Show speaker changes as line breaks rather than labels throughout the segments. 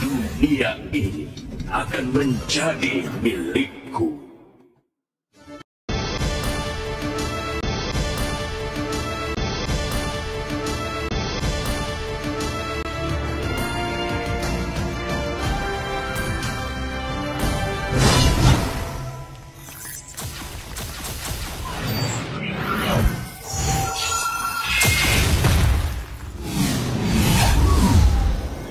Dunia ini akan menjadi milikku.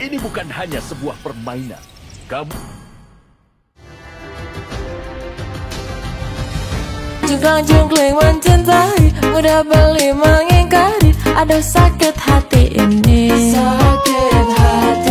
Ini bukan hanya sebuah permainan. Kamu
jungkling mencintai, mudah beli mengingkari. Aduh sakit hati ini, sakit hati.